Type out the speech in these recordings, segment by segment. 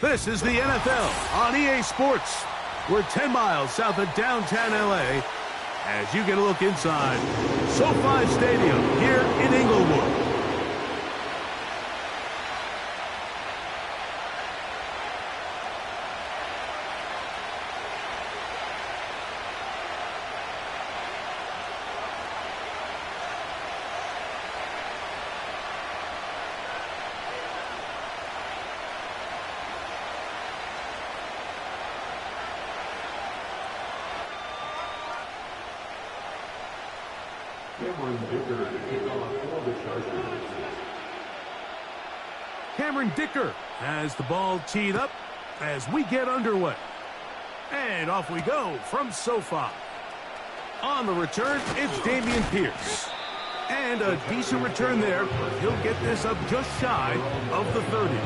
This is the NFL on EA Sports. We're 10 miles south of downtown LA as you get a look inside SoFi Stadium here in Inglewood. Cameron Dicker has the ball teed up as we get underway. And off we go from SoFi. On the return, it's Dameon Pierce. And a decent return there, but he'll get this up just shy of the 30.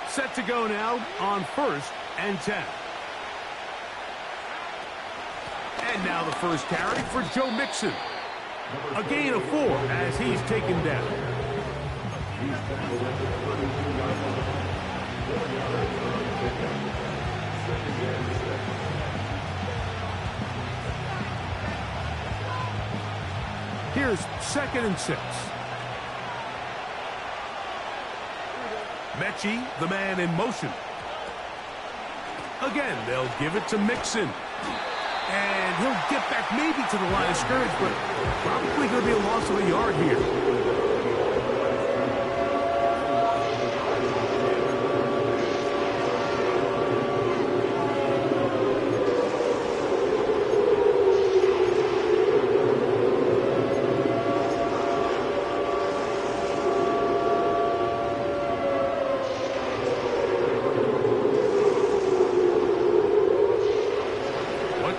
Set to go now on 1st and 10. And now the first carry for Joe Mixon. A gain of 4 as he's taken down. Here's 2nd and 6. Mechie, the man in motion. Again, they'll give it to Mixon. And he'll get back maybe to the line of scrimmage, but probably going to be a loss of a yard here.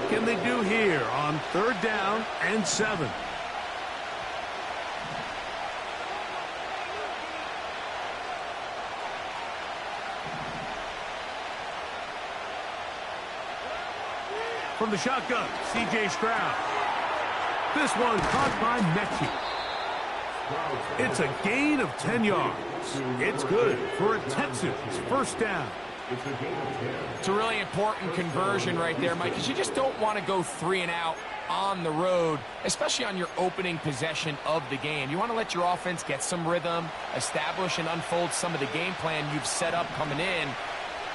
Can they do here on 3rd down and 7? From the shotgun, C.J. Stroud. This one caught by Mechie. It's a gain of 10 yards. It's good for a Texans first down. It's a really important conversion right there, Mike, because you just don't want to go 3 and out on the road, especially on your opening possession of the game. You want to let your offense get some rhythm, establish and unfold some of the game plan you've set up coming in.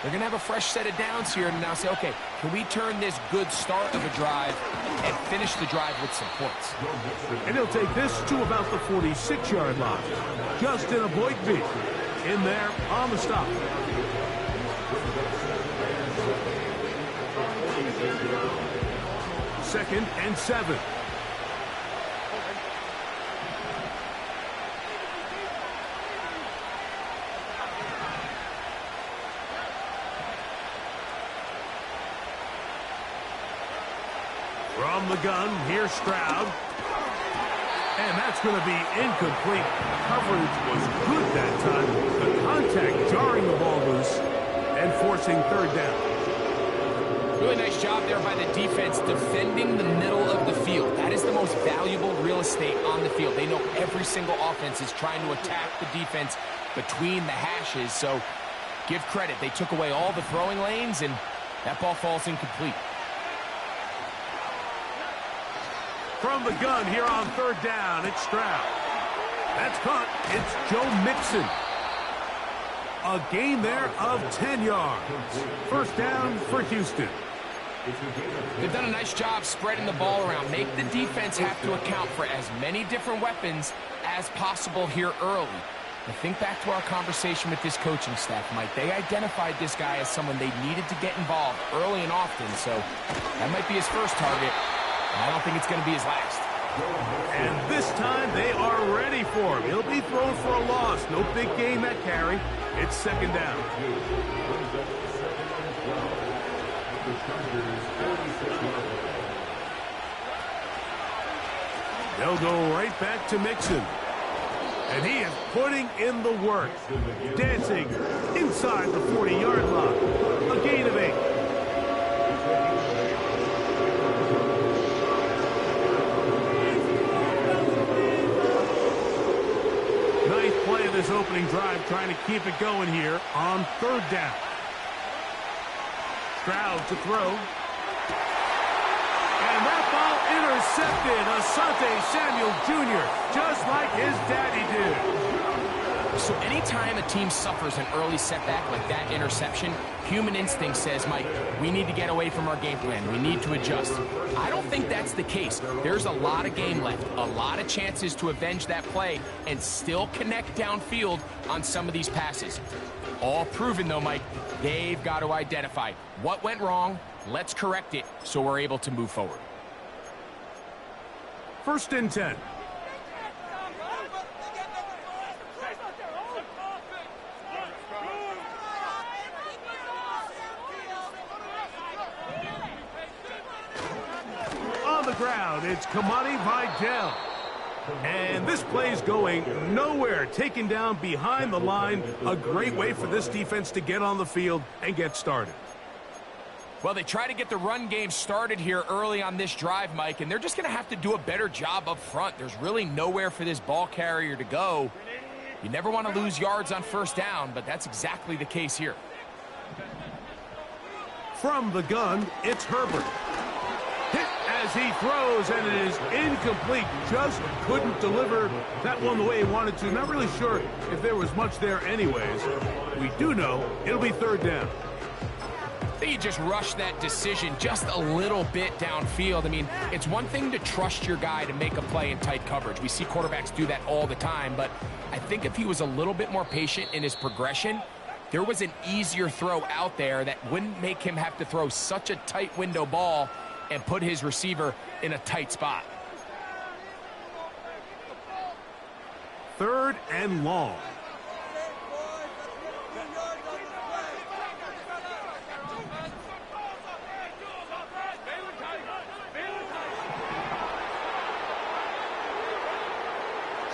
They're going to have a fresh set of downs here and now say, okay, can we turn this good start of a drive and finish the drive with some points? And he'll take this to about the 46-yard line. Justin Avoidby in there on the stop. Second and 7. From the gun, here's Stroud. And that's going to be incomplete. Coverage was good that time. The contact jarring the ball loose and forcing 3rd down. Really nice job there by the defense defending the middle of the field. That is the most valuable real estate on the field. They know every single offense is trying to attack the defense between the hashes. So give credit. They took away all the throwing lanes, and that ball falls incomplete. From the gun here on 3rd down, it's Stroud. That's caught. It's Joe Mixon. A gain there of 10 yards. First down for Houston. They've done a nice job spreading the ball around. Make the defense have to account for as many different weapons as possible here early. Now think back to our conversation with this coaching staff, Mike. They identified this guy as someone they needed to get involved early and often, so that might be his first target. I don't think it's going to be his last. And this time they are ready for him. He'll be thrown for a loss. No big gain that carry. It's 2nd down. They'll go right back to Mixon. And he is putting in the work. Dancing inside the 40-yard line. A gain of 8. Ninth play of this opening drive, trying to keep it going here on 3rd down. Stroud to throw. And that ball intercepted. Asante Samuel Jr., just like his daddy did. So anytime a team suffers an early setback like that interception, human instinct says, Mike, we need to get away from our game plan. We need to adjust. I don't think that's the case. There's a lot of game left, a lot of chances to avenge that play and still connect downfield on some of these passes. All proven, though, Mike, they've got to identify what went wrong. Let's correct it so we're able to move forward. 1st and 10. On the ground, it's Kamani Vidal. And this play's going nowhere, taken down behind the line. A great way for this defense to get on the field and get started. Well, they try to get the run game started here early on this drive, Mike, and they're just going to have to do a better job up front. There's really nowhere for this ball carrier to go. You never want to lose yards on 1st down, but that's exactly the case here. From the gun, it's Herbert. Hit as he throws, and it is incomplete. Just couldn't deliver that one the way he wanted to. Not really sure if there was much there anyways. We do know it'll be 3rd down. I think you just rushed that decision just a little bit downfield. I mean, it's one thing to trust your guy to make a play in tight coverage. We see quarterbacks do that all the time, but I think if he was a little bit more patient in his progression, there was an easier throw out there that wouldn't make him have to throw such a tight window ball and put his receiver in a tight spot. 3rd and long.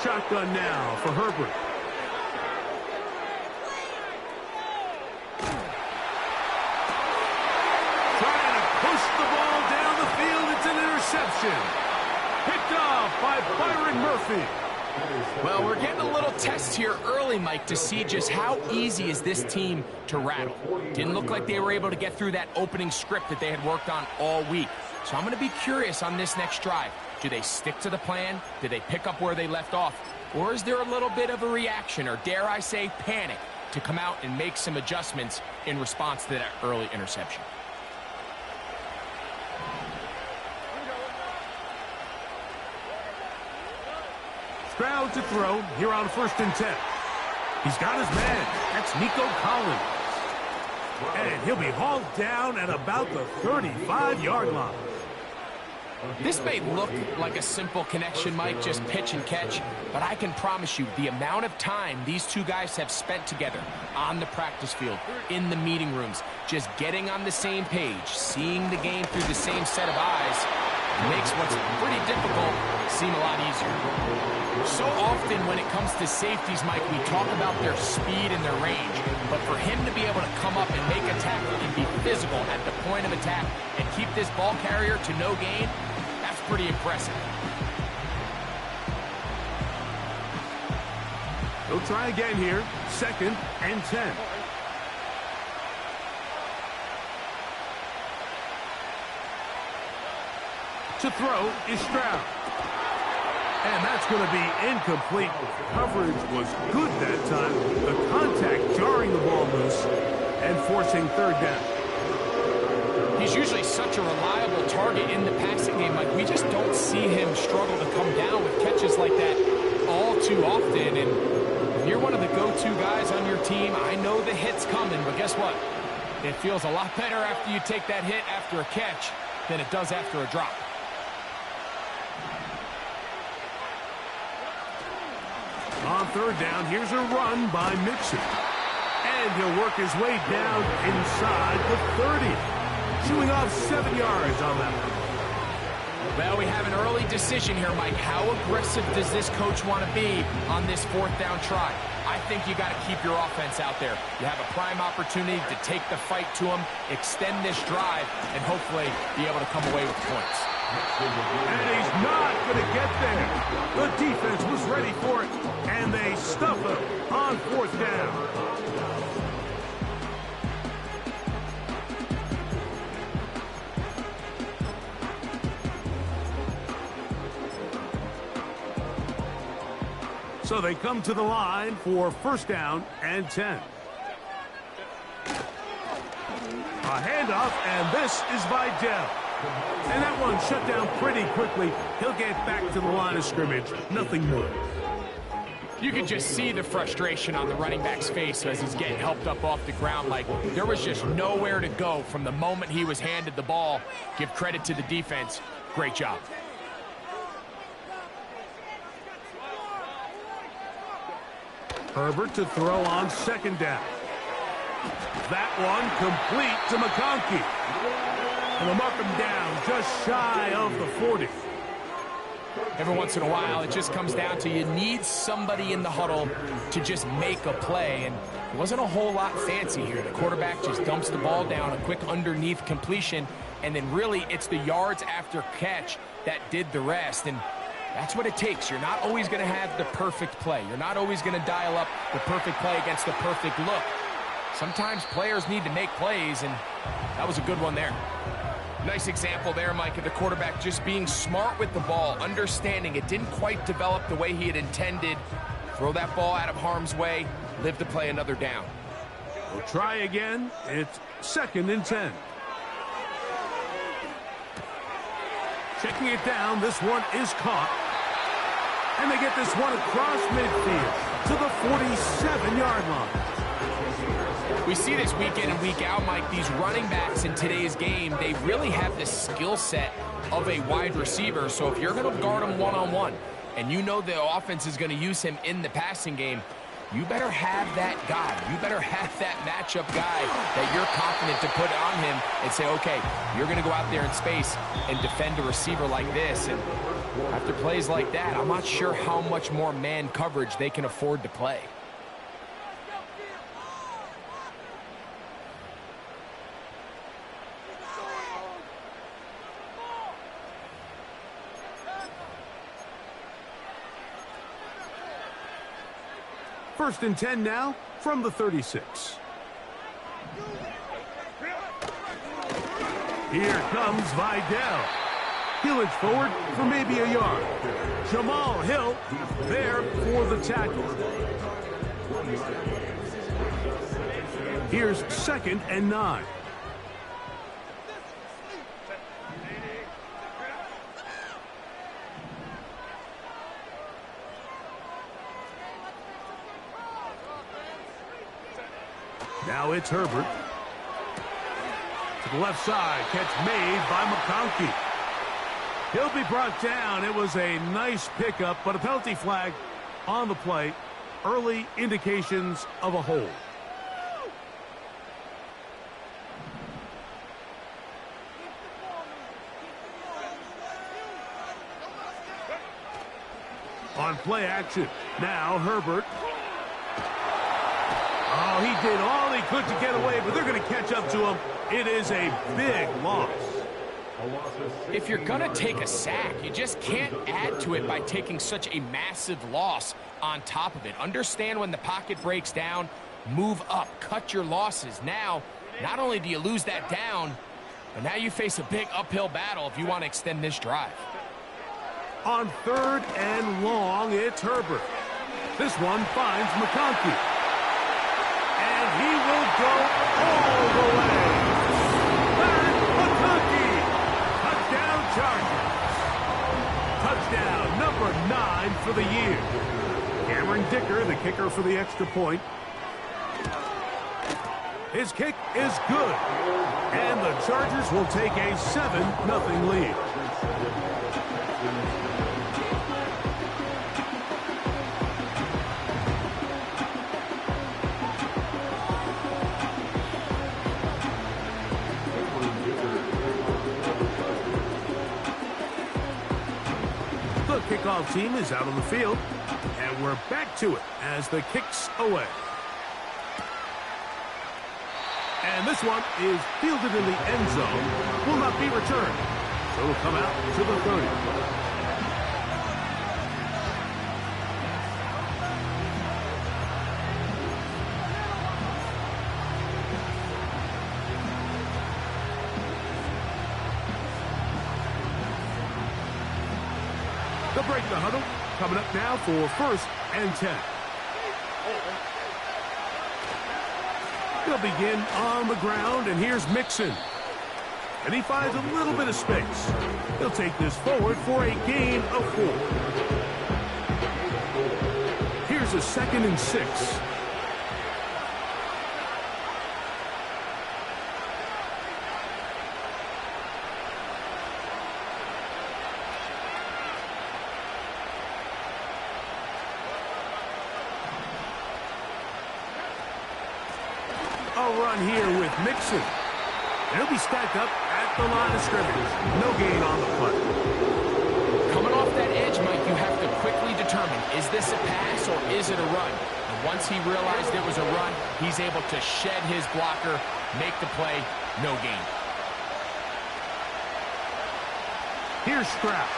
Shotgun now for Herbert. Trying to push the ball down the field. It's an interception. Picked off by Byron Murphy. Well, we're getting a little test here early, Mike, to see just how easy is this team to rattle. Didn't look like they were able to get through that opening script that they had worked on all week. So I'm going to be curious on this next drive. Do they stick to the plan? Do they pick up where they left off? Or is there a little bit of a reaction, or dare I say panic, to come out and make some adjustments in response to that early interception? Stroud to throw here on 1st and 10. He's got his man. That's Nico Collins. And he'll be hauled down at about the 35-yard line. This may look like a simple connection, Mike, just pitch and catch, but I can promise you the amount of time these two guys have spent together on the practice field, in the meeting rooms, just getting on the same page, seeing the game through the same set of eyes, makes what's pretty difficult seem a lot easier. So often when it comes to safeties, Mike, we talk about their speed and their range, but for him to be able to come up and make a tackle and be physical at the point of attack and keep this ball carrier to no gain, that's pretty impressive. They'll try again here. 2nd and 10. To throw is Stroud. And that's going to be incomplete. Coverage was good that time. The contact jarring the ball loose and forcing 3rd down. He's usually such a reliable target in the passing game. Like, we just don't see him struggle to come down with catches like that all too often. And when you're one of the go-to guys on your team, I know the hit's coming, but guess what? It feels a lot better after you take that hit after a catch than it does after a drop. On 3rd down, here's a run by Mixon. And he'll work his way down inside the 30. chewing off 7 yards on that one. Well, we have an early decision here, Mike. How aggressive does this coach want to be on this 4th down try? I think you got to keep your offense out there. You have a prime opportunity to take the fight to them, extend this drive, and hopefully be able to come away with points. And he's not going to get there. The defense was ready for it, and they stuff him on 4th down. So they come to the line for 1st down and 10. A handoff, and this is Vidal. And that one shut down pretty quickly. He'll get back to the line of scrimmage. Nothing more. You can just see the frustration on the running back's face as he's getting helped up off the ground. Like, there was just nowhere to go from the moment he was handed the ball. Give credit to the defense. Great job. Herbert to throw on 2nd down. That one complete to McConkey. And they'll mark him down just shy of the 40. Every once in a while, it just comes down to you need somebody in the huddle to just make a play. And it wasn't a whole lot fancy here. The quarterback just dumps the ball down, a quick underneath completion, and then really it's the yards after catch that did the rest. And that's what it takes. You're not always going to have the perfect play. You're not always going to dial up the perfect play against the perfect look. Sometimes players need to make plays, and that was a good one there. Nice example there, Mike, of the quarterback just being smart with the ball, understanding it didn't quite develop the way he had intended. Throw that ball out of harm's way, live to play another down. We'll try again. It's 2nd and 10. Checking it down, this one is caught. And they get this one across midfield to the 47-yard line. We see this week in and week out, Mike. These running backs in today's game, they really have the skill set of a wide receiver. So if you're going to guard him one-on-one, and you know the offense is going to use him in the passing game, you better have that guy. You better have that matchup guy that you're confident to put on him and say, okay, you're going to go out there in space and defend a receiver like this. And after plays like that, I'm not sure how much more man coverage they can afford to play. First and 10 now from the 36. Here comes Vidal. He'll inch forward for maybe a yard. Jamal Hill there for the tackle. Here's 2nd and 9. Now it's Herbert. To the left side, catch made by McConkey. He'll be brought down. It was a nice pickup, but a penalty flag on the play. Early indications of a hold. On play action, now Herbert. Oh, he did all he could to get away, but they're going to catch up to him. It is a big loss. If you're going to take a sack, you just can't add to it by taking such a massive loss on top of it. Understand when the pocket breaks down, move up, cut your losses. Now, not only do you lose that down, but now you face a big uphill battle if you want to extend this drive. On 3rd and long, it's Herbert. This one finds McConkey. And he will go all the way. Back McConkey. Touchdown Chargers. Touchdown number 9 for the year. Cameron Dicker, the kicker for the extra point. His kick is good. And the Chargers will take a 7-0 lead. kickoff team is out on the field. And we're back to it as the kick's away. And this one is fielded in the end zone. Will not be returned. So it'll come out to the 30. They'll break the huddle. Coming up now for 1st and 10. They'll begin on the ground, and here's Mixon. And he finds a little bit of space. He'll take this forward for a gain of 4. Here's a 2nd and 6. A run here with Mixon. He'll be stacked up at the line of scrimmage. No gain on the punt. Coming off that edge, Mike, you have to quickly determine, is this a pass or is it a run? And once he realized it was a run, he's able to shed his blocker, make the play, no gain. Here's Stroud.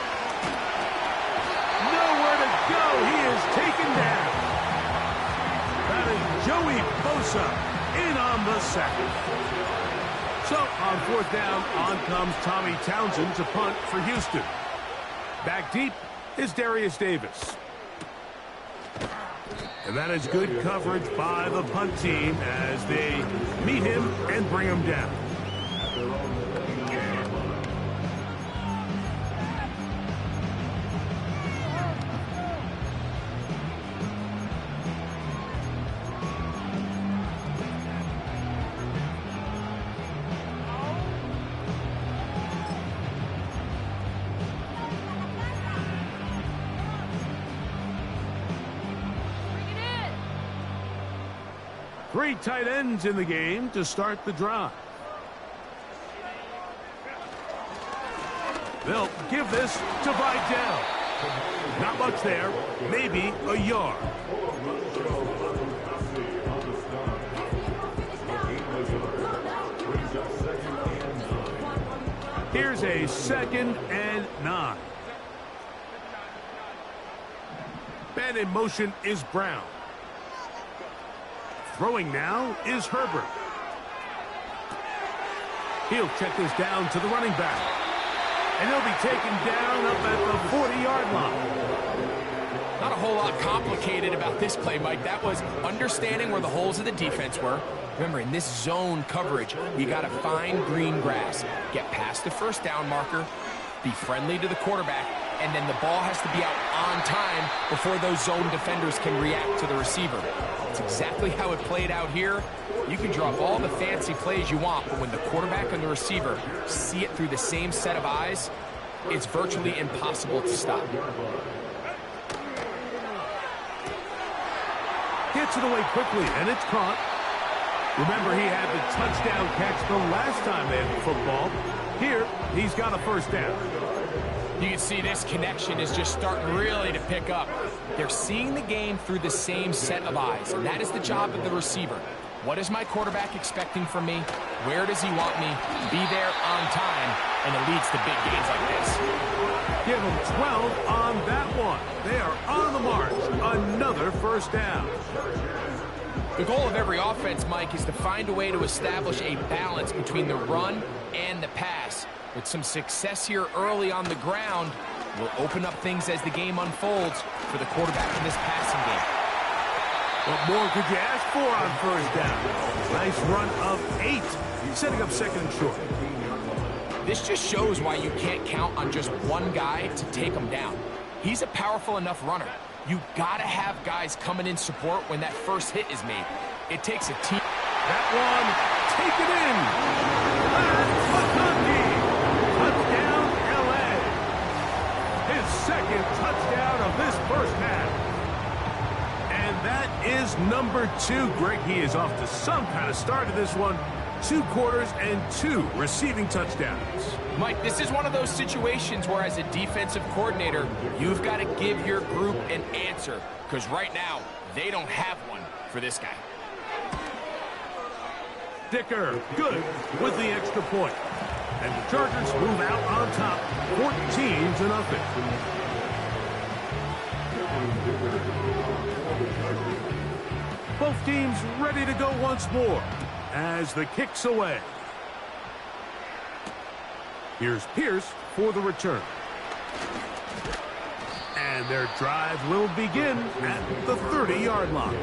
Nowhere to go. He is taken down. That is Joey Bosa in on the sack. So, on 4th down, on comes Tommy Townsend to punt for Houston. Back deep is Darius Davis. And that is good coverage by the punt team as they meet him and bring him down. Three tight ends in the game to start the drive. They'll give this to Vidal. Not much there, maybe a yard. Here's a 2nd and 9. Man in motion is Brown. Throwing now is Herbert. He'll check this down to the running back. And he'll be taken down up at the 40-yard line. Not a whole lot complicated about this play, Mike. That was understanding where the holes of the defense were. Remember, in this zone coverage, you got to find green grass. Get past the 1st down marker, be friendly to the quarterback, and then the ball has to be out on time before those zone defenders can react to the receiver. That's exactly how it played out here. You can draw up all the fancy plays you want, but when the quarterback and the receiver see it through the same set of eyes, it's virtually impossible to stop. Gets it away quickly, and it's caught. Remember, he had the touchdown catch the last time they had the football. Here, he's got a 1st down. You can see this connection is just starting really to pick up. They're seeing the game through the same set of eyes, and that is the job of the receiver. What is my quarterback expecting from me? Where does he want me? Be there on time, and it leads to big gains like this. Give them 12 on that one. They are on the march. Another 1st down. The goal of every offense, Mike, is to find a way to establish a balance between the run and the pass. With some success here early on the ground, will open up things as the game unfolds for the quarterback in this passing game. What more could you ask for on 1st down? Nice run of 8, setting up 2nd and short. This just shows why you can't count on just one guy to take him down. He's a powerful enough runner. You gotta have guys coming in support when that 1st hit is made. It takes a team. That one, take it in. Touchdown, LA. His 2nd touchdown of this 1st half. And that is number 2. Greg, he is off to some kind of start of this one. 2 quarters and 2 receiving touchdowns. Mike, this is one of those situations where as a defensive coordinator, you've got to give your group an answer, because right now, they don't have one for this guy. Dicker, good with the extra point. And the Chargers move out on top, 14-0. Both teams ready to go once more as the kick's away. Here's Pierce for the return. And their drive will begin at the 30-yard line.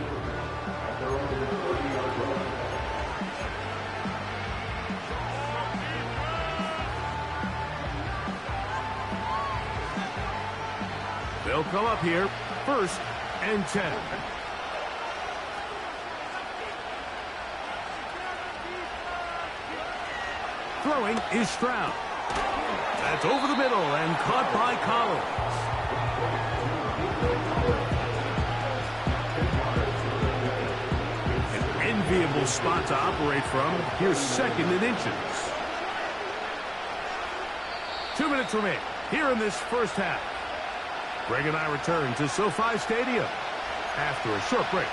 They'll come up here, 1st and 10. Throwing is Stroud. That's over the middle and caught by Collins. An enviable spot to operate from. Here's 2nd and inches. 2 minutes remain here in this first half. Greg and I return to SoFi Stadium after a short break.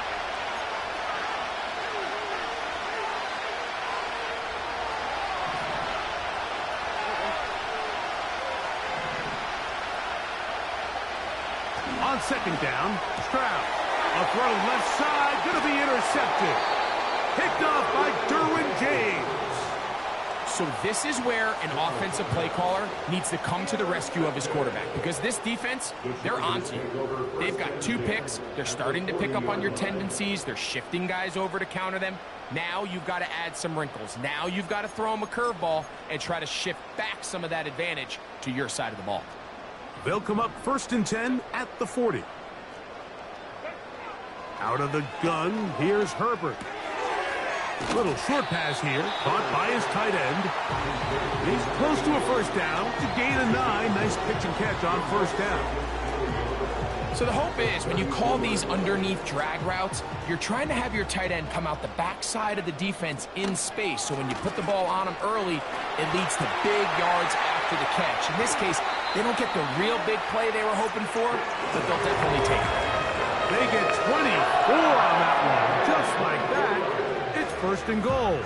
On 2nd down, Stroud. A throw left side, going to be intercepted. Picked off by Derwin James. So this is where an offensive play caller needs to come to the rescue of his quarterback, because this defense, they're onto you. They've got 2 picks. They're starting to pick up on your tendencies. They're shifting guys over to counter them. Now you've got to add some wrinkles. Now you've got to throw them a curveball and try to shift back some of that advantage to your side of the ball. They'll come up 1st and 10 at the 40. Out of the gun, here's Herbert. Little short pass here, caught by his tight end. He's close to a 1st down to gain a 9. Nice pitch and catch on 1st down. So the hope is when you call these underneath drag routes, you're trying to have your tight end come out the backside of the defense in space. So when you put the ball on him early, it leads to big yards after the catch. In this case, they don't get the real big play they were hoping for, but they'll definitely take it. They get 24 on that one. Just like that, it's 1st and goal.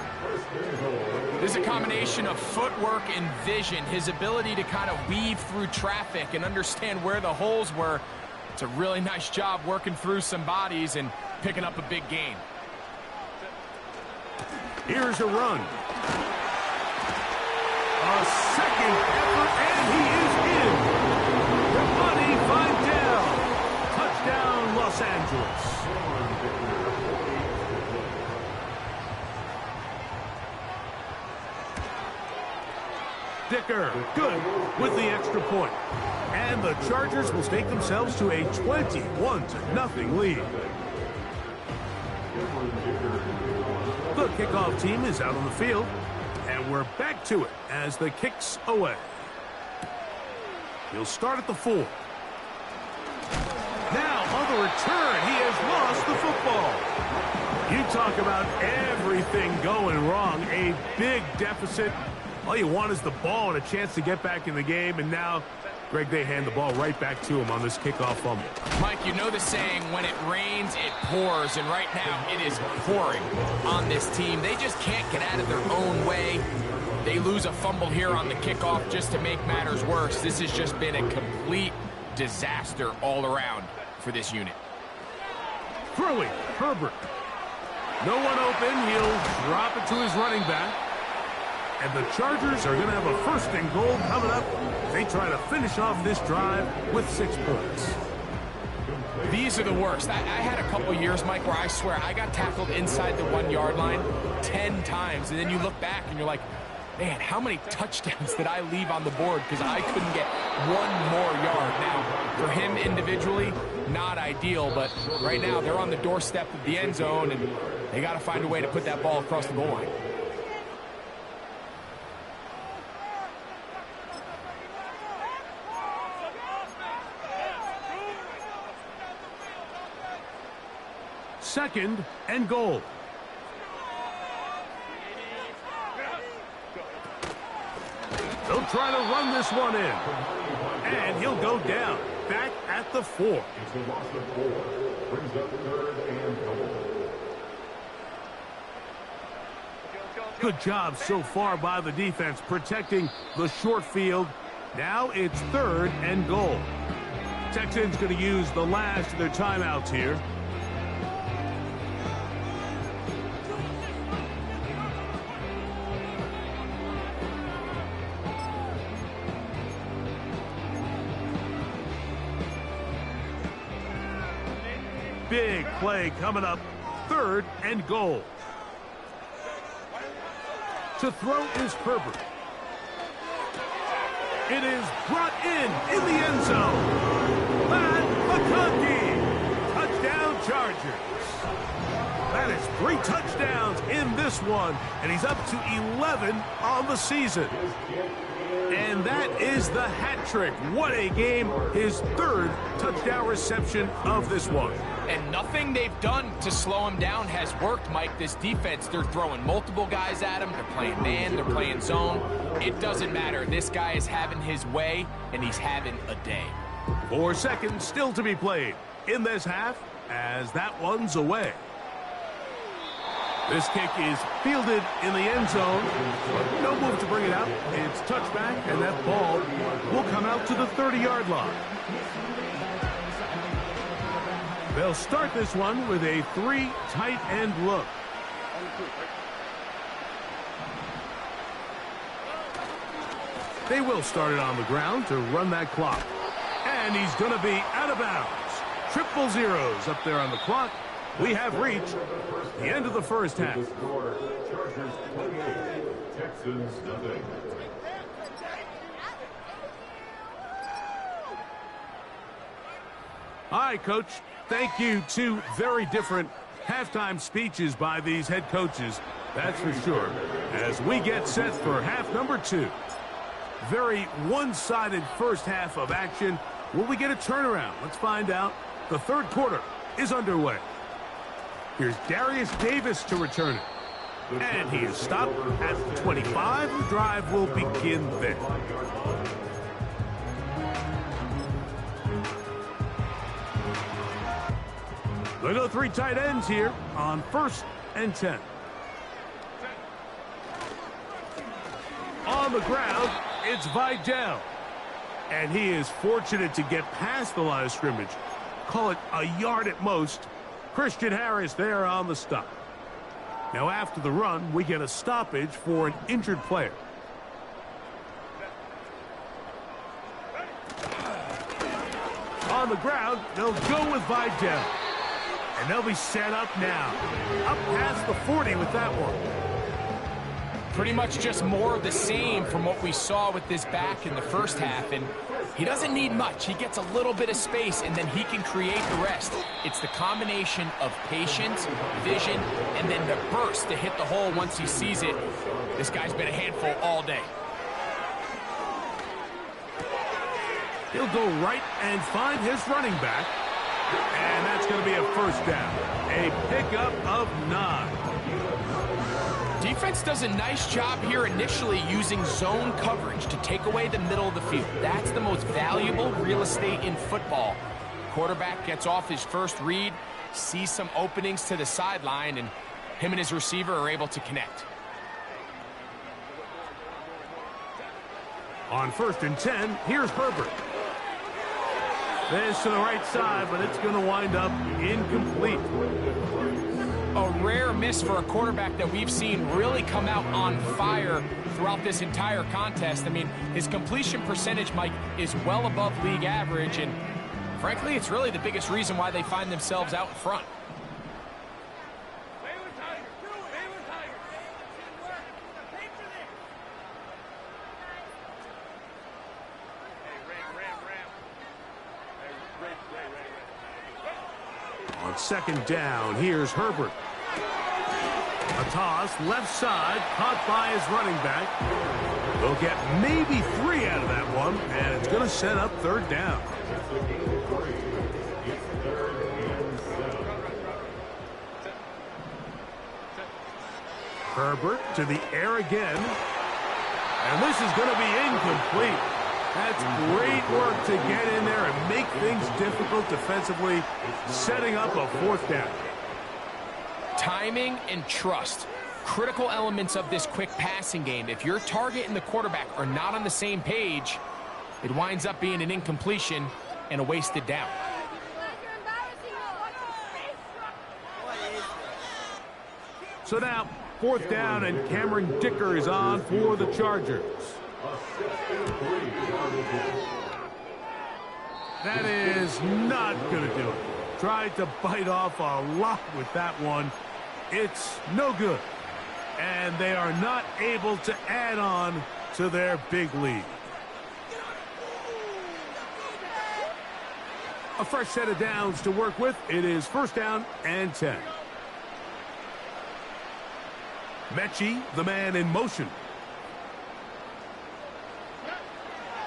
There's a combination of footwork and vision, his ability to kind of weave through traffic and understand where the holes were. It's a really nice job working through some bodies and picking up a big gain. Here's a run. A 2nd effort, and he is in. Ramani Vidal. Touchdown, Los Angeles. Dicker, good with the extra point. And the Chargers will stake themselves to a 21-0 lead. The kickoff team is out on the field, and we're back to it as the kick's away. He'll start at the 4. Now on the return, he has lost the football. You talk about everything going wrong. A big deficit. All you want is the ball and a chance to get back in the game, and now, Greg, they hand the ball right back to him on this kickoff fumble. Mike, you know the saying, when it rains, it pours, and right now it is pouring on this team. They just can't get out of their own way. They lose a fumble here on the kickoff just to make matters worse. This has just been a complete disaster all around for this unit. Throwing, Herbert. No one open. He'll drop it to his running back. And the Chargers are going to have a 1st and goal coming up. They try to finish off this drive with 6 points. These are the worst. I had a couple years, Mike, where I swear I got tackled inside the 1-yard line 10 times. And then you look back and you're like, man, how many touchdowns did I leave on the board because I couldn't get 1 more yard? Now, for him individually, not ideal, but right now they're on the doorstep of the end zone, and they got to find a way to put that ball across the goal line. Second and goal. He'll try to run this one in. And he'll go down, back at the 4. It's the loss of 4. Brings up 3rd and goal. Good job so far by the defense protecting the short field. Now it's 3rd and goal. Texans going to use the last of their timeouts here. Big play coming up. 3rd and goal. To throw is Herbert. It is brought in the end zone. Matt McConkey. Touchdown Chargers. That is 3 touchdowns in this one, and he's up to 11 on the season. And that is the hat trick. What a game. His 3rd touchdown reception of this one. And nothing they've done to slow him down has worked, Mike. This defense, they're throwing multiple guys at him. They're playing man, they're playing zone. It doesn't matter. This guy is having his way, and he's having a day. 4 seconds still to be played in this half as that one's away. This kick is fielded in the end zone. No move to bring it out. It's touchback, and that ball will come out to the 30-yard line. They'll start this one with a 3 tight end look. They will start it on the ground to run that clock. And he's going to be out of bounds. Triple zeros up there on the clock. We have reached the end of the first half. Chargers 28, Texans nothing. All right, Coach. Thank you. 2 very different halftime speeches by these head coaches. That's for sure. As we get set for half number 2. Very one-sided first half of action. Will we get a turnaround? Let's find out. The 3rd quarter is underway. Here's Darius Davis to return it. And he is stopped at the 25. The drive will begin there. They go 3 tight ends here on 1st and 10. On the ground, it's Vidal. And he is fortunate to get past the line of scrimmage. Call it a yard at most. Christian Harris there on the stop. Now after the run, we get a stoppage for an injured player. On the ground, they'll go with Vidal. And they'll be set up now. Up past the 40 with that one. Pretty much just more of the same from what we saw with this back in the first half. And he doesn't need much. He gets a little bit of space, and then he can create the rest. It's the combination of patience, vision, and then the burst to hit the hole once he sees it. This guy's been a handful all day. He'll go right and find his running back. And that's going to be a first down. A pickup of 9. Defense does a nice job here initially using zone coverage to take away the middle of the field. That's the most valuable real estate in football. Quarterback gets off his first read, sees some openings to the sideline, and him and his receiver are able to connect. On 1st and 10, here's Herbert. This to the right side, but it's going to wind up incomplete. A rare miss for a quarterback that we've seen really come out on fire throughout this entire contest. I mean, his completion percentage, Mike, is well above league average, and frankly, it's really the biggest reason why they find themselves out in front. On 2nd down, here's Herbert. A toss, left side, caught by his running back. They'll get maybe 3 out of that one, and it's going to set up 3rd down. Herbert to the air again. And this is going to be incomplete. That's great work to get in there and make things difficult defensively, setting up a fourth down. Timing and trust, critical elements of this quick passing game. If your target and the quarterback are not on the same page, it winds up being an incompletion and a wasted down. So now, fourth down, and Cameron Dicker is on for the Chargers. That is not going to do it. Tried to bite off a lot with that one. It's no good. And they are not able to add on to their big lead. A fresh set of downs to work with. It is first down and 10. Mechie, the man in motion.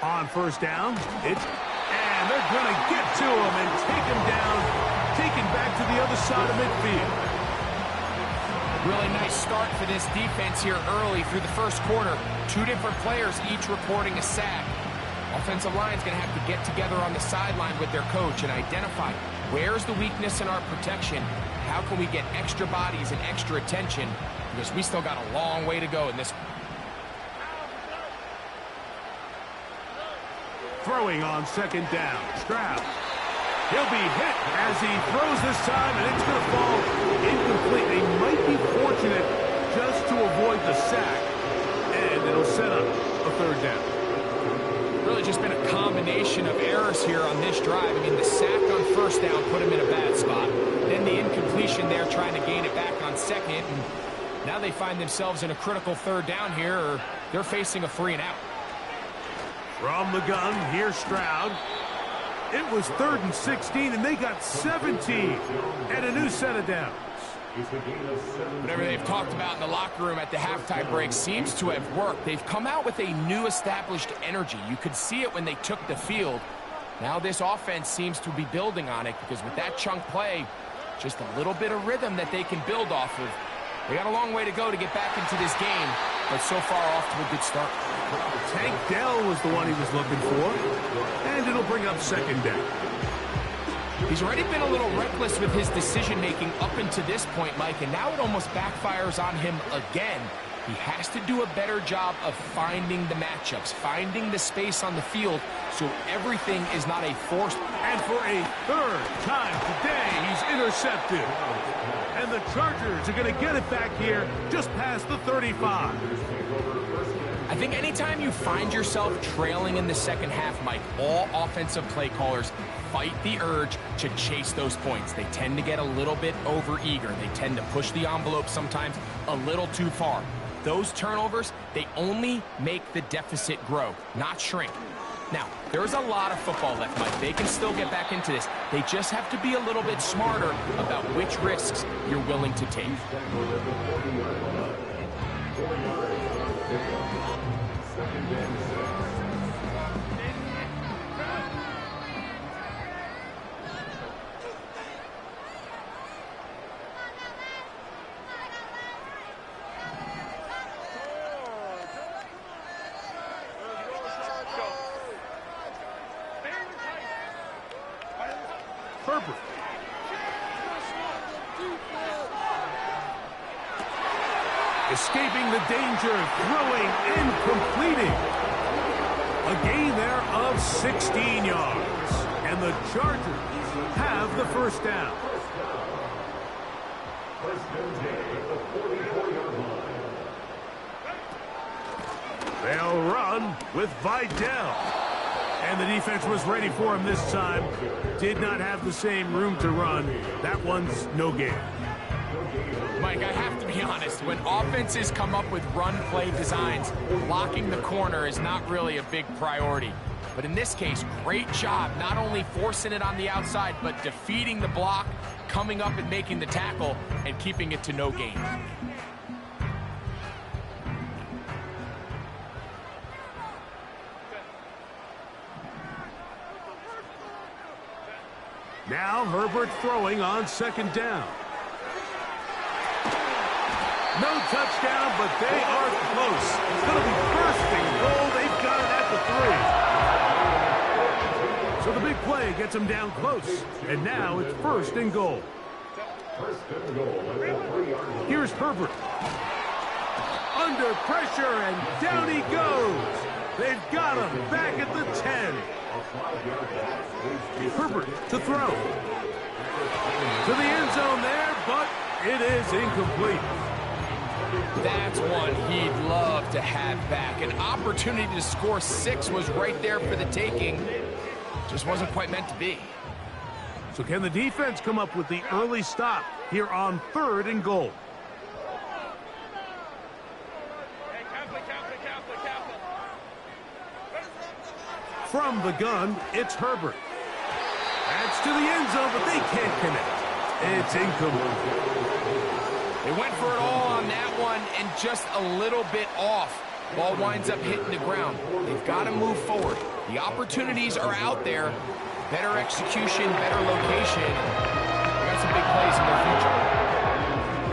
On first down, and they're going to get to him and take him down, taken back to the other side of midfield. Really nice start for this defense here early through the first quarter. Two different players each recording a sack. Offensive line's going to have to get together on the sideline with their coach and identify where's the weakness in our protection. How can we get extra bodies and extra attention? Because we still got a long way to go in this one. Throwing on second down, Stroud. He'll be hit as he throws this time, and it's going to fall incomplete. They might be fortunate just to avoid the sack, and it'll set up a third down. Really just been a combination of errors here on this drive. I mean, the sack on first down put him in a bad spot. Then the incompletion there trying to gain it back on second. And now they find themselves in a critical third down here, or they're facing a 3-and-out. From the gun, here's Stroud. It was 3rd and 16, and they got 17. And a new set of downs. Whatever they've talked about in the locker room at the halftime break seems to have worked. They've come out with a new established energy. You could see it when they took the field. Now this offense seems to be building on it, because with that chunk play, just a little bit of rhythm that they can build off of. They got a long way to go to get back into this game, but so far off to a good start. Tank Dell was the one he was looking for, and it'll bring up second down. He's already been a little reckless with his decision-making up until this point, Mike, and now it almost backfires on him again. He has to do a better job of finding the matchups, finding the space on the field, so everything is not a forced. And for a third time today, he's intercepted. And the Chargers are going to get it back here just past the 35. I think anytime you find yourself trailing in the second half, Mike, all offensive play callers fight the urge to chase those points. They tend to get a little bit overeager. They tend to push the envelope sometimes a little too far. Those turnovers, they only make the deficit grow, not shrink. Now, there's a lot of football left, Mike. They can still get back into this. They just have to be a little bit smarter about which risks you're willing to take. Herbert. Escaping the danger, throwing and completing. A gain there of 16 yards. And the Chargers have the first down. They'll run with Vidal. And the defense was ready for him this time. Did not have the same room to run. That one's no gain. Mike, I have to be honest. When offenses come up with run play designs, blocking the corner is not really a big priority. But in this case, great job not only forcing it on the outside, but defeating the block, coming up and making the tackle, and keeping it to no gain. Now Herbert throwing on second down. No touchdown, but they are close. It's going to be first and goal. They've got it at the 3. So the big play gets them down close. And now it's first and goal. Here's Herbert. Under pressure, and down he goes. They've got him back at the 10. Herbert to throw. To the end zone there, but it is incomplete. That's one he'd love to have back. An opportunity to score 6 was right there for the taking. Just wasn't quite meant to be. So can the defense come up with the early stop here on 3rd and goal? From the gun, it's Herbert. That's to the end zone, but they can't connect. It's incomplete. They went for it all on that one and just a little bit off. Ball winds up hitting the ground. They've got to move forward. The opportunities are out there. Better execution, better location. They got some big plays in their future.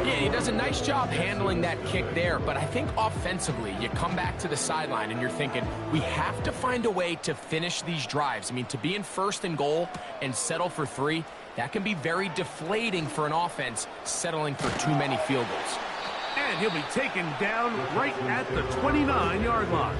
Yeah, he does a nice job handling that kick there, but I think offensively, you come back to the sideline and you're thinking, we have to find a way to finish these drives. I mean, to be in 1st and goal and settle for 3, that can be very deflating for an offense settling for too many field goals. And he'll be taken down right at the 29-yard line.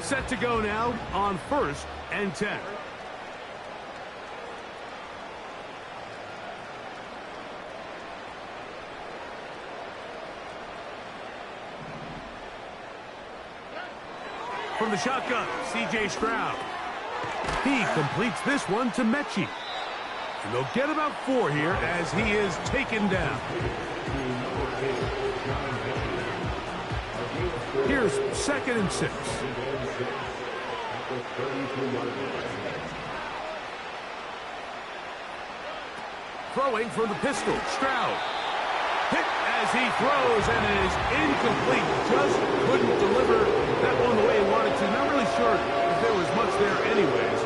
Set to go now on 1st and 10. From the shotgun, C.J. Stroud. He completes this one to Mechie. And they'll get about 4 here as he is taken down. Here's 2nd and 6. Throwing from the pistol, Stroud. Hit as he throws, and it is incomplete. Just couldn't deliver that one the way he wanted to. Not really sure if there was much there anyways.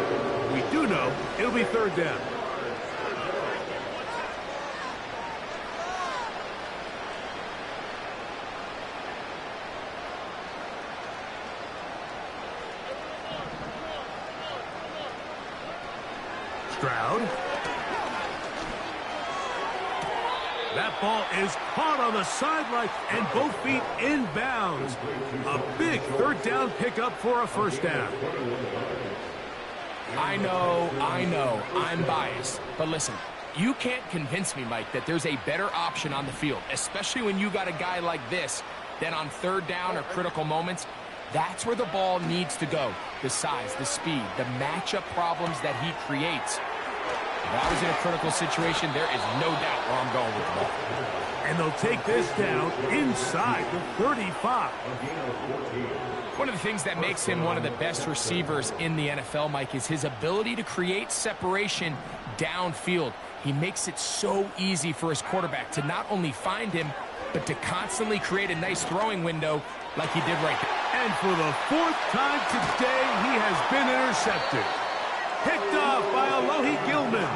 We do know it'll be 3rd down. Stroud. That ball is caught on the sideline and both feet inbounds. A big 3rd down pickup for a 1st down. I know, I'm biased. But listen, you can't convince me, Mike, that there's a better option on the field, especially when you got a guy like this, that on 3rd down or critical moments, that's where the ball needs to go. The size, the speed, the matchup problems that he creates. If I was in a critical situation, there is no doubt where I'm going with the ball. And they'll take this down inside the 35. One of the things that makes him one of the best receivers in the NFL, Mike, is his ability to create separation downfield. He makes it so easy for his quarterback to not only find him, but to constantly create a nice throwing window like he did right there. And for the 4th time today, he has been intercepted. Picked off by Alohi Gilman.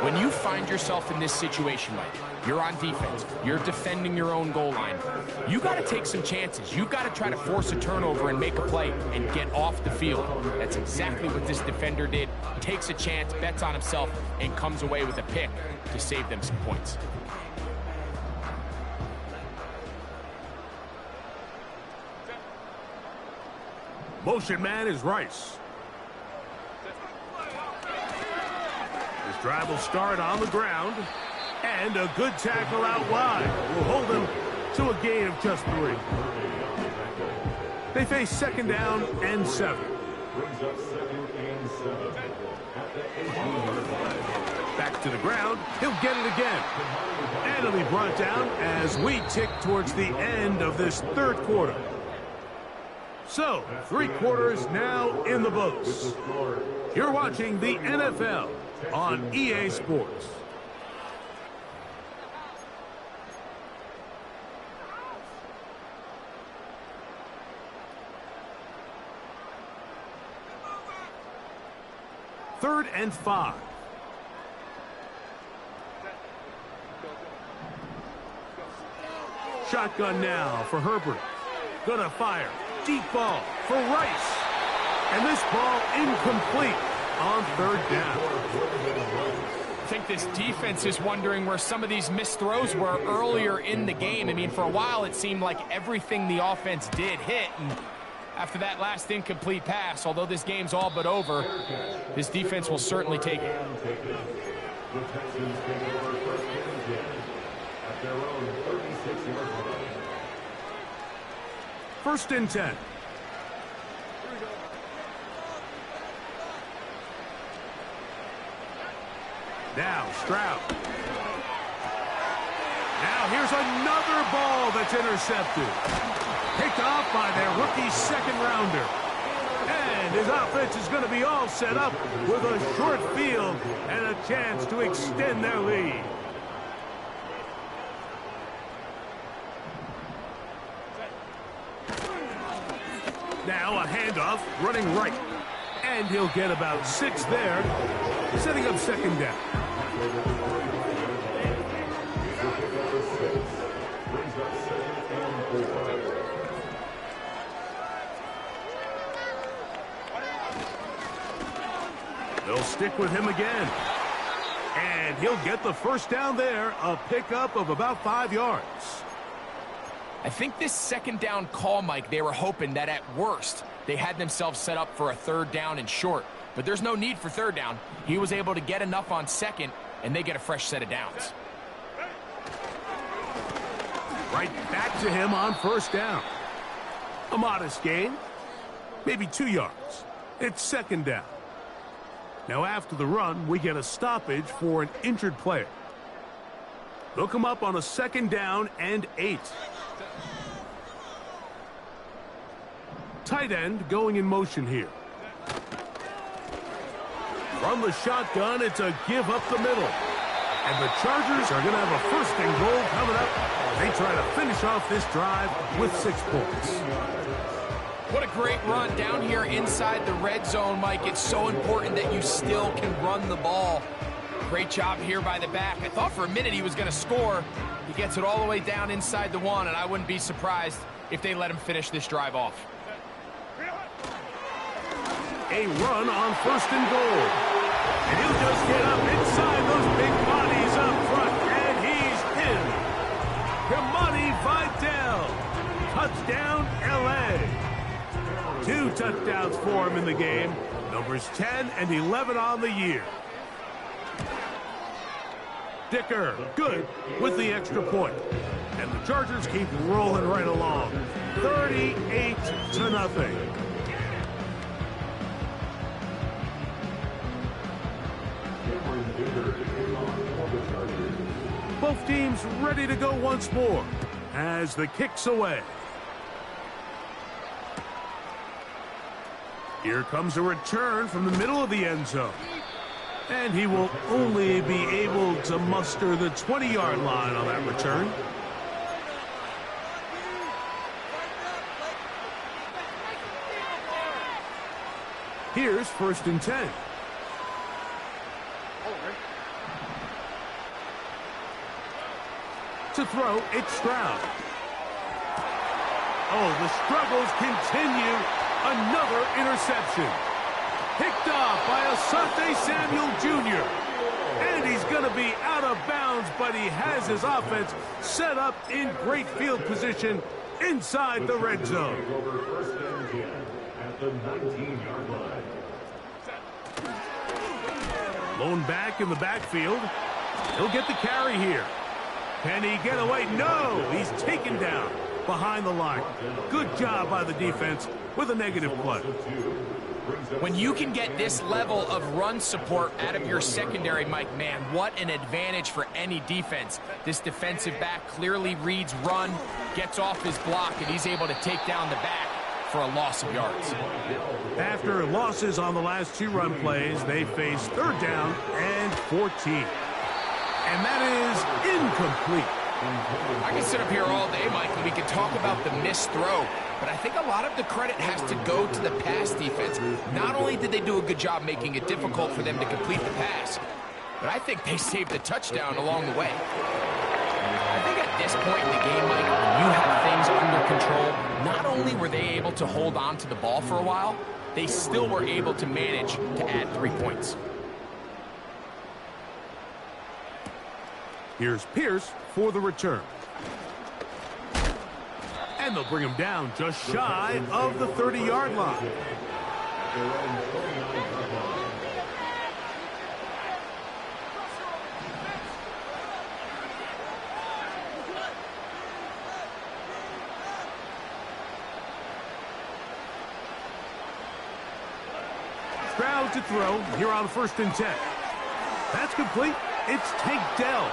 When you find yourself in this situation, Mike, you're on defense, you're defending your own goal line, you got to take some chances. You got to try to force a turnover and make a play and get off the field. That's exactly what this defender did. Takes a chance, bets on himself, and comes away with a pick to save them some points. Motion man is Rice. His drive will start on the ground. And a good tackle out wide will hold him to a gain of just 3. They face 2nd down and 7. Back to the ground. He'll get it again. And he'll be brought down as we tick towards the end of this 3rd quarter. So, 3 quarters now in the books. You're watching the NFL on EA Sports. 3rd and 5. Shotgun now for Herbert. Gonna fire. Deep ball for Rice. And this ball incomplete on 3rd down. I think this defense is wondering where some of these missed throws were earlier in the game. I mean, for a while it seemed like everything the offense did hit. And after that last incomplete pass, although this game's all but over, this defense will certainly take it. The Texans take over 1st and 10 at their own 36-yard line. 1st and 10. Now Stroud. Now here's another ball that's intercepted. Picked off by their rookie 2nd rounder. And his offense is going to be all set up with a short field and a chance to extend their lead. Now a handoff running right. And he'll get about 6 there, setting up 2nd down. They'll stick with him again. And he'll get the 1st down there, a pickup of about 5 yards. I think this 2nd down call, Mike, they were hoping that at worst they had themselves set up for a 3rd down and short. But there's no need for 3rd down. He was able to get enough on 2nd, and they get a fresh set of downs. Right back to him on 1st down. A modest gain, maybe 2 yards. It's 2nd down. Now after the run, we get a stoppage for an injured player. They'll come up on a 2nd down and 8. Tight end going in motion here. From the shotgun, it's a give up the middle. And the Chargers are going to have a 1st and goal coming up. They try to finish off this drive with 6 points. What a great run down here inside the red zone, Mike. It's so important that you still can run the ball. Great job here by the back. I thought for a minute he was going to score. He gets it all the way down inside the 1, and I wouldn't be surprised if they let him finish this drive off. A run on 1st and goal. And he'll just get up inside those big bodies up front, and he's in. Kamani Vidal. Touchdown, L.A. 2 touchdowns for him in the game. Numbers 10 and 11 on the year. Dicker, good with the extra point. And the Chargers keep rolling right along. 38-0. Both teams ready to go once more as the kick's away. Here comes a return from the middle of the end zone. And he will only be able to muster the 20-yard line on that return. Here's 1st and 10. To throw, it's Stroud. Oh, the struggles continue. Another interception. Picked off by Asante Samuel Jr. And he's going to be out of bounds, but he has his offense set up in great field position inside the red zone. Over 1st and 10 at the 19-yard line. Lone back in the backfield. He'll get the carry here. Can he get away? No, he's taken down behind the line. Good job by the defense with a negative play. When you can get this level of run support out of your secondary, Mike, man, what an advantage for any defense. This defensive back clearly reads run, gets off his block, and he's able to take down the back for a loss of yards. After losses on the last 2 run plays, they face 3rd down and 14. And that is incomplete. I can sit up here all day, Mike, and we can talk about the missed throw, but I think a lot of the credit has to go to the pass defense. Not only did they do a good job making it difficult for them to complete the pass, but I think they saved the touchdown along the way. I think at this point in the game, Mike, when you have things under control, not only were they able to hold on to the ball for a while, they still were able to manage to add 3 points. Here's Pierce for the return. And they'll bring him down just shy of the 30-yard line. Stroud to throw here on 1st and 10. That's complete. It's Tank Dell.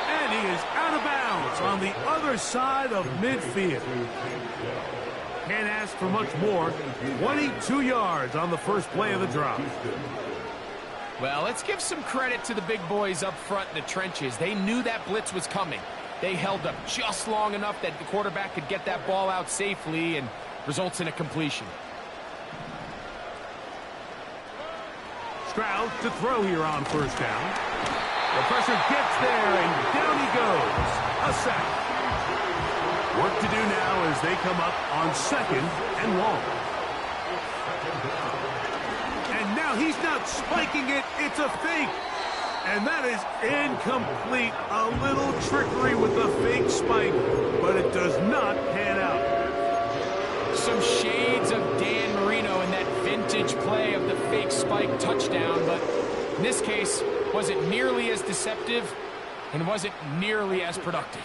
And he is out of bounds on the other side of midfield. Can't ask for much more. 22 yards on the first play of the drive. Well, let's give some credit to the big boys up front in the trenches. They knew that blitz was coming. They held up just long enough that the quarterback could get that ball out safely and results in a completion. Stroud to throw here on 1st down. The pressure gets there, and down he goes. A sack. Work to do now as they come up on 2nd and long. And now he's not spiking it. It's a fake. And that is incomplete. A little trickery with the fake spike, but it does not pan out. Some shades of Dan Marino in that vintage play of the fake spike touchdown, but in this case, wasn't nearly as deceptive and wasn't nearly as productive.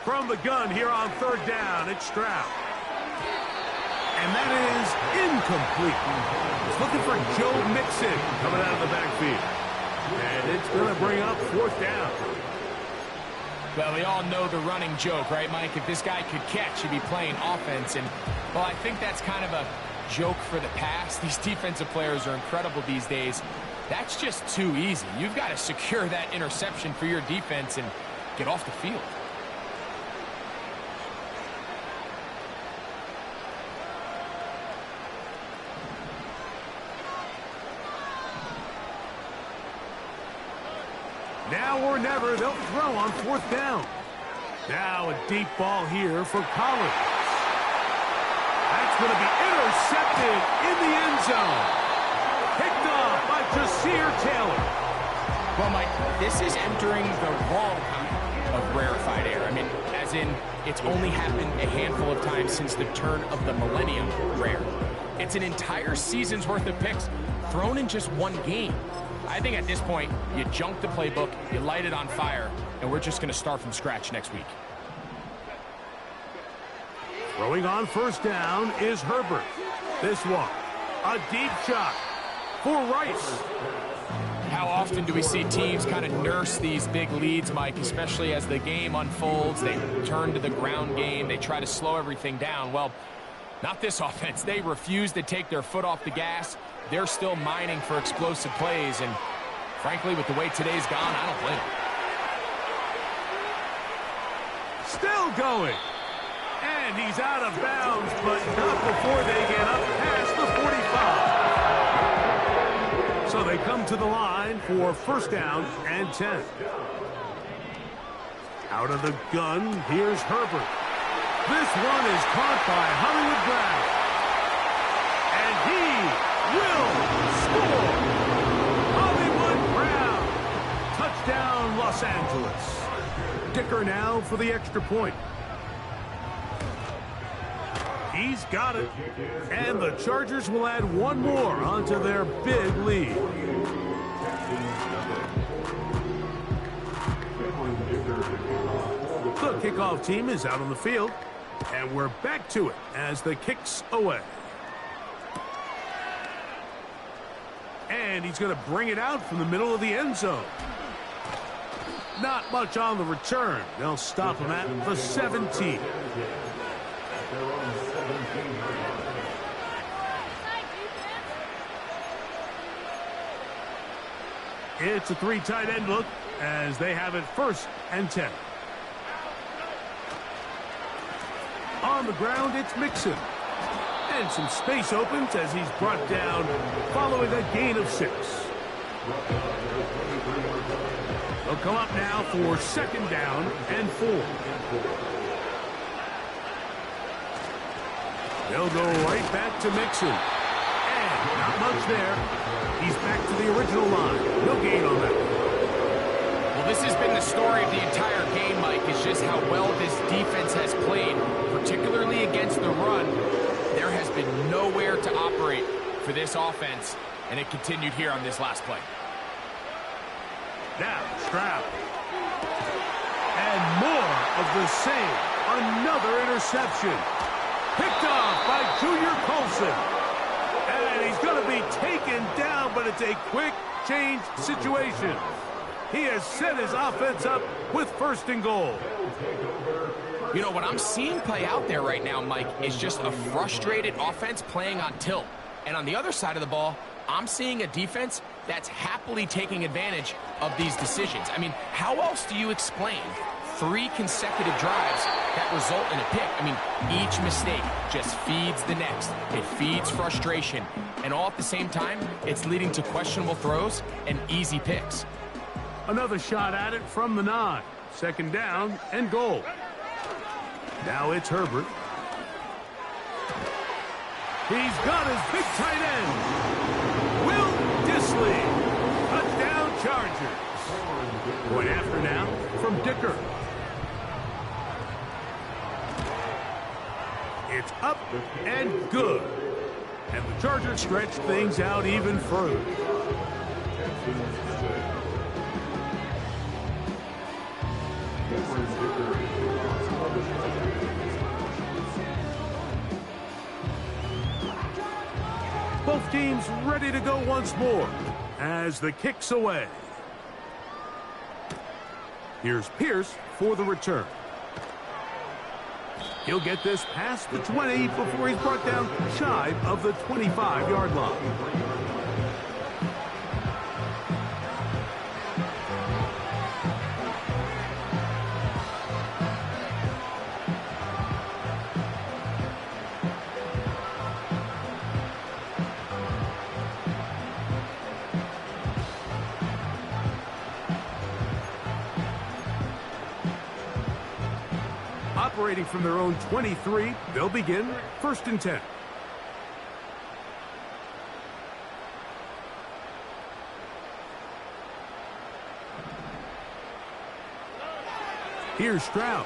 From the gun here on 3rd down, it's Stroud. And that is incomplete. He's looking for Joe Mixon coming out of the backfield. And it's going to bring up 4th down. Well, we all know the running joke, right, Mike? If this guy could catch, he'd be playing offense. And, well, I think that's kind of a joke for the past. These defensive players are incredible these days. That's just too easy. You've got to secure that interception for your defense and get off the field. Now or never, they'll throw on 4th down. Now a deep ball here for Collins. That's going to be intercepted in the end zone. Picked off by Jasir Taylor. Well, Mike, this is entering the wrong kind of rarefied air. I mean, as in, it's only happened a handful of times since the turn of the millennium rare. It's an entire season's worth of picks thrown in just one game. I think at this point, you junk the playbook, you light it on fire, and we're just going to start from scratch next week. Throwing on 1st down is Herbert. This one, a deep shot for Rice. How often do we see teams kind of nurse these big leads, Mike, especially as the game unfolds? They turn to the ground game. They try to slow everything down. Well, not this offense. They refuse to take their foot off the gas. They're still mining for explosive plays, and frankly, with the way today's gone, I don't blame them. Still going. And he's out of bounds, but not before they get up past the 45. So they come to the line for 1st down and 10. Out of the gun, here's Herbert. This one is caught by Hollywood Brown. And he will score. Hollywood Brown. Touchdown, Los Angeles. Dicker now for the extra point. He's got it. And the Chargers will add one more onto their big lead. The kickoff team is out on the field. And we're back to it as the kick's away. And he's going to bring it out from the middle of the end zone. Not much on the return. They'll stop him at the 17. It's a 3 tight end look as they have it 1st and 10. On the ground, it's Mixon. And some space opens as he's brought down following a gain of 6. They'll come up now for 2nd down and 4. They'll go right back to Mixon. And not much there. He's back to the original line. No gain on that one. Well, this has been the story of the entire game, Mike, is just how well this defense has played, particularly against the run. There has been nowhere to operate for this offense, and it continued here on this last play. Now, Stroud. And more of the same. Another interception. Picked off by Junior Colson. And he's going to be taken down, but it's a quick change situation. He has set his offense up with 1st and goal. You know, what I'm seeing play out there right now, Mike, is just a frustrated offense playing on tilt. And on the other side of the ball, I'm seeing a defense that's happily taking advantage of these decisions. I mean, how else do you explain 3 consecutive drives that result in a pick? I mean, each mistake just feeds the next. It feeds frustration. And all at the same time, it's leading to questionable throws and easy picks. Another shot at it from the 9. 2nd down and goal. Now it's Herbert. He's got his big tight end. Will Dissly. Touchdown Chargers. Point after now from Dicker. It's up and good. And the Chargers stretch things out even further. Both teams ready to go once more as the kick's away. Here's Pierce for the return. He'll get this past the 20 before he's brought down shy of the 25-yard line. Operating from their own 23, they'll begin 1st and 10. Here's Stroud.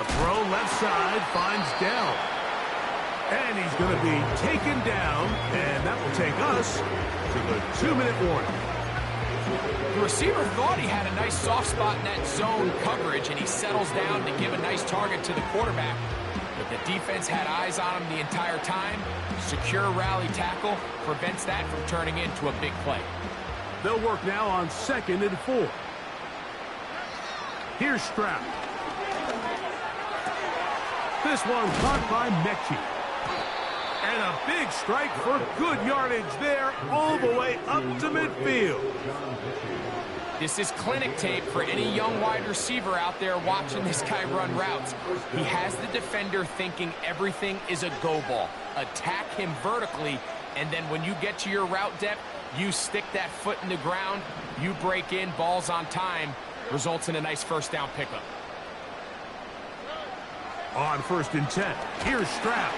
A throw left side finds Dell. And he's going to be taken down, and that will take us to the 2-minute warning. The receiver thought he had a nice soft spot in that zone coverage, and he settles down to give a nice target to the quarterback. But the defense had eyes on him the entire time. Secure rally tackle prevents that from turning into a big play. They'll work now on 2nd and 4. Here's Stroud. This one caught by Mechie. And a big strike for good yardage there all the way up to midfield. This is clinic tape for any young wide receiver out there watching this guy run routes. He has the defender thinking everything is a go ball. Attack him vertically, and then when you get to your route depth, you stick that foot in the ground, you break in, balls on time, results in a nice 1st down pickup. On 1st and 10, here's Stroud.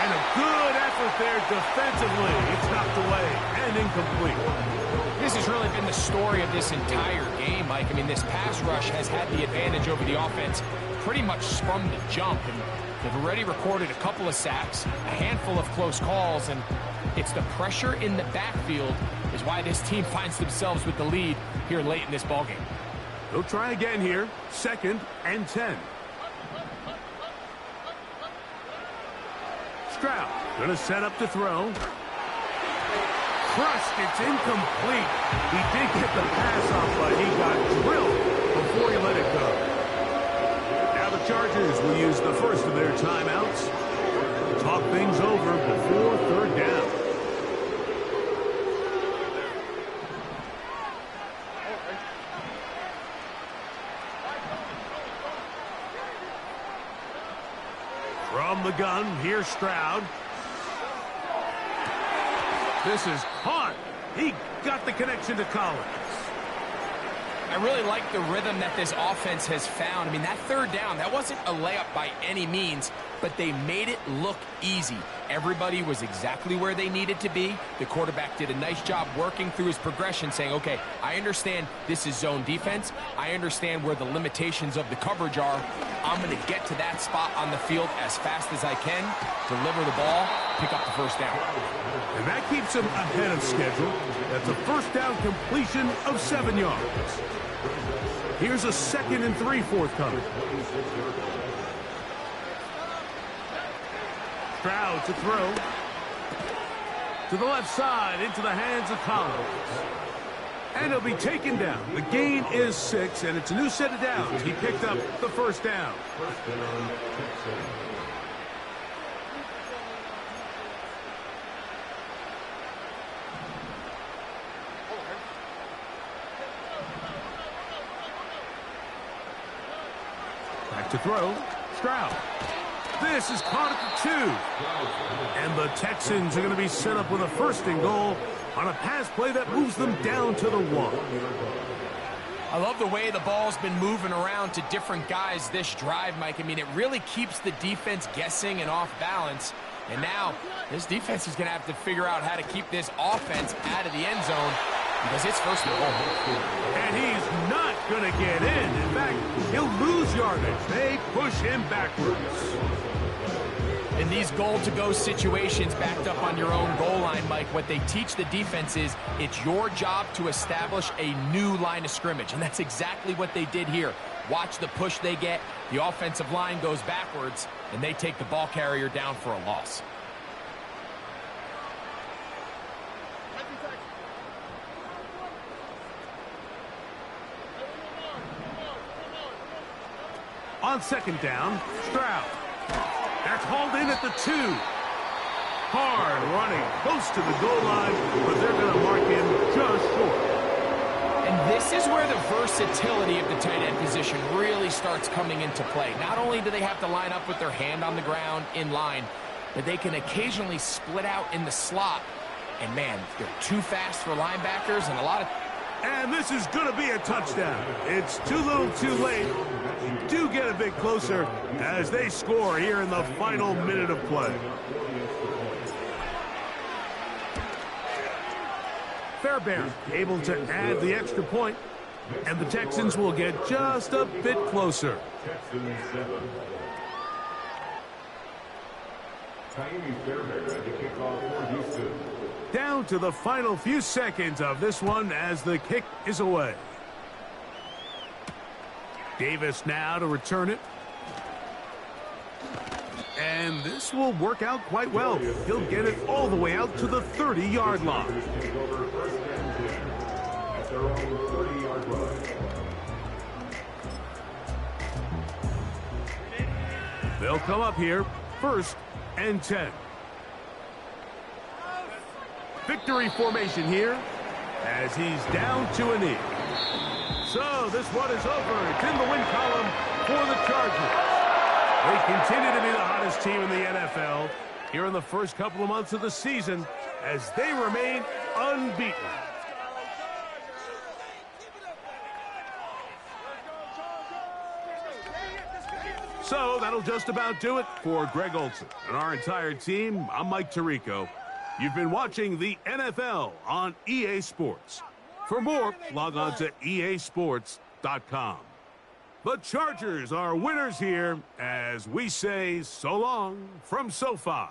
And a good effort there defensively. It's knocked away and incomplete. This has really been the story of this entire game, Mike. I mean, this pass rush has had the advantage over the offense pretty much from the jump. And they've already recorded a couple of sacks, a handful of close calls, and it's the pressure in the backfield is why this team finds themselves with the lead here late in this ballgame. They'll try again here, 2nd and 10. Stroud gonna set up to throw. Crushed, it's incomplete. He did get the pass off, but he got drilled before he let it go. Now the Chargers will use the first of their timeouts. Talk things over before 3rd down. From the gun, here's Stroud. This is hard. He got the connection to Collins. I really like the rhythm that this offense has found. I mean, that third down, that wasn't a layup by any means, but they made it look easy. Everybody was exactly where they needed to be. The quarterback did a nice job working through his progression, saying, okay, I understand this is zone defense. I understand where the limitations of the coverage are. I'm going to get to that spot on the field as fast as I can, deliver the ball, pick up the first down. And that keeps him ahead of schedule. That's a first down completion of 7 yards. Here's a 2nd and 3 forthcoming. Stroud to throw. To the left side, into the hands of Collins. And he'll be taken down. The gain is 6, and it's a new set of downs. He picked up the first down. Back to throw. Stroud. This is caught at the 2. And the Texans are going to be set up with a 1st and goal on a pass play that moves them down to the 1. I love the way the ball's been moving around to different guys this drive, Mike. I mean, it really keeps the defense guessing and off balance. And now this defense is going to have to figure out how to keep this offense out of the end zone because it's 1st and goal. And he's not going to get in. In fact, he'll lose yardage. They push him backwards. In these goal-to-go situations backed up on your own goal line, Mike, what they teach the defense is it's your job to establish a new line of scrimmage, and that's exactly what they did here. Watch the push they get. The offensive line goes backwards, and they take the ball carrier down for a loss. On 2nd down, Stroud. That's hauled in at the 2. Hard running, close to the goal line, but they're going to mark him just short. And this is where the versatility of the tight end position really starts coming into play. Not only do they have to line up with their hand on the ground in line, but they can occasionally split out in the slot. And man, they're too fast for linebackers and a lot of... And this is going to be a touchdown. It's too little too late. Do get a bit closer as they score here in the final minute of play. Fairbairn able to add the extra point, and the Texans will get just a bit closer. Texans 7. Fairbairn at the kickoff for Houston. Down to the final few seconds of this one as the kick is away. Davis now to return it. And this will work out quite well. He'll get it all the way out to the 30-yard line. They'll come up here, 1st and 10. Victory formation here as he's down to a knee. So this one is over. It's in the win column for the Chargers. They continue to be the hottest team in the NFL here in the first couple of months of the season as they remain unbeaten. So that'll just about do it for Greg Olson and our entire team. I'm Mike Tirico. You've been watching the NFL on EA Sports. For more, log on to easports.com. The Chargers are winners here as we say so long from SoFi.